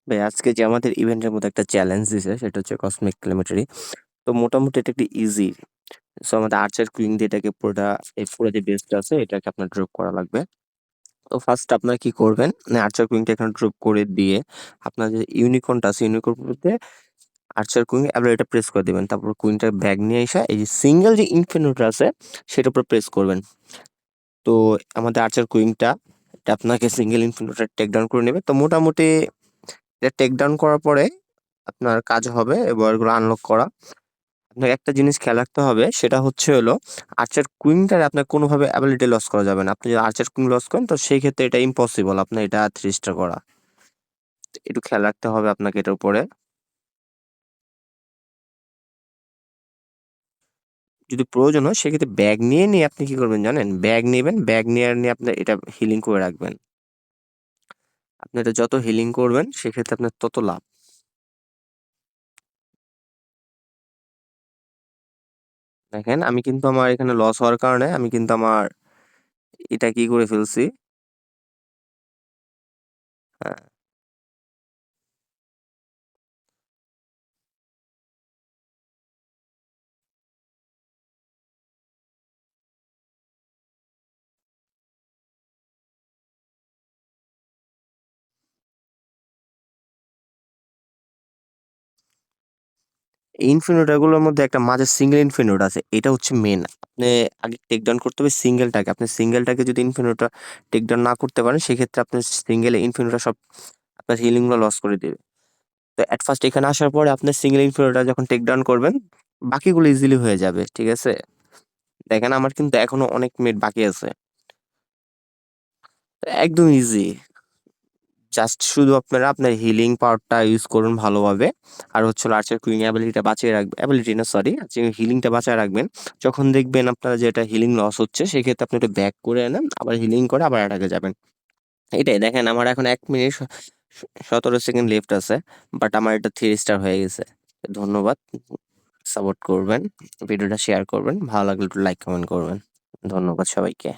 ভাই আজকে যে আমাদের ইভেন্টের মধ্যে একটা চ্যালেঞ্জ দিছে সেটা হচ্ছে কসমিক ক্যালিমেটরি। তো মোটামুটি এটা একটু ইজি। সো আমাদের আর্চার কুইন দিয়ে এটাকে পুরোটা এই পুরো যে বেসটা আছে এটাকে আপনার ড্রপ করা লাগবে। তো ফার্স্ট আপনারা কি করবেন? মানে আর্চার কুইনটা এখানে ড্রপ করে দিয়ে আপনার যে ইউনিকর্নটা আছে ইউনিকর্নটাতে আর্চার কুইন এবার এটা প্রেস করে দিবেন। তারপর কুইনটা ব্যাগ নিয়ে এসে এই যে সিঙ্গেল যে ইনফিনিটা আছে সেটার উপর প্রেস করবেন। তো আমাদের আর্চার কুইনটা এটা আপনাকে সিঙ্গেল ইনফিনিটা টেক ডাউন করে নেবে। তো মোটামুটি এটা টেক ডাউন করার পরে আপনার কাজ হবে এবার এগুলো আনলক করা। আপনাকে একটা জিনিস খেয়াল রাখতে হবে সেটা হচ্ছে হলো আর্চার কুইনটারে আপনার কোনোভাবে অ্যাবিলিটি লস করা যাবে না। আপনি যদি আর্চার কুইন লস করেন তো সেই ক্ষেত্রে এটা ইম্পসিবল আপনার এটা 3 স্টার করা। একটু খেয়াল রাখতে হবে আপনাকে এটার উপরে। যদি প্রয়োজন হয় সেক্ষেত্রে ব্যাগ নিয়ে আপনি কি করবেন জানেন? ব্যাগ নিবেন, ব্যাগ নিয়ে আপনার এটা হিলিং করে রাখবেন। আপনি এটা যত হিলিং করবেন সেক্ষেত্রে আপনার তত লাভ। দেখেন আমি কিন্তু আমার এখানে লস হওয়ার কারণে আমি কিন্তু আমার এটা কি করে ফেলছি। হ্যাঁ। ইনফিনিট গুলোর মধ্যে একটা মাঝে সিঙ্গেল ইনফিনিট আছে। এটা হচ্ছে মেইন। আপনি আগে টেক ডাউন করতে হবে সিঙ্গেলটাকে। আপনি সিঙ্গেলটাকে যদি ইনফিনিটটা টেক ডাউন না করতে পারেন সেক্ষেত্রে আপনার সিঙ্গেল ইনফিনিটটা সব আপনার হিলিং গুলো লস করে দিবে। তো এট ফার্স্ট এখানে আসার পরে আপনার সিঙ্গেল ইনফিনিটটা যখন টেক ডাউন করবেন বাকিগুলো ইজিলি হয়ে যাবে। ঠিক আছে? দেখেন আমার কিন্তু এখনো অনেক মিনিট বাকি আছে। একদম ইজি। জাস্ট শুধু আপনারা আপনার হিলিং পাওয়ারটা ইউজ করুন ভালোভাবে। আর হচ্ছে হলো আর্চার কুইং অ্যাবিলিটিটা বাঁচিয়ে রাখবেন, অ্যাবিলিটি না সরি, হিলিংটা বাঁচায় রাখবেন। যখন দেখবেন আপনার যে এটা হিলিং লস হচ্ছে সেক্ষেত্রে আপনি এটা ব্যাক করে আনেন, আবার হিলিং করে আবার অ্যাটাকে যাবেন। এটাই দেখেন আমার এখন 1 মিনিট 17 সেকেন্ড লেফট আছে। বাট আমার এটা 3 স্টার হয়ে গেছে। ধন্যবাদ। সাপোর্ট করবেন, ভিডিওটা শেয়ার করবেন, ভালো লাগলে একটু লাইক কমেন্ট করবেন। ধন্যবাদ সবাইকে।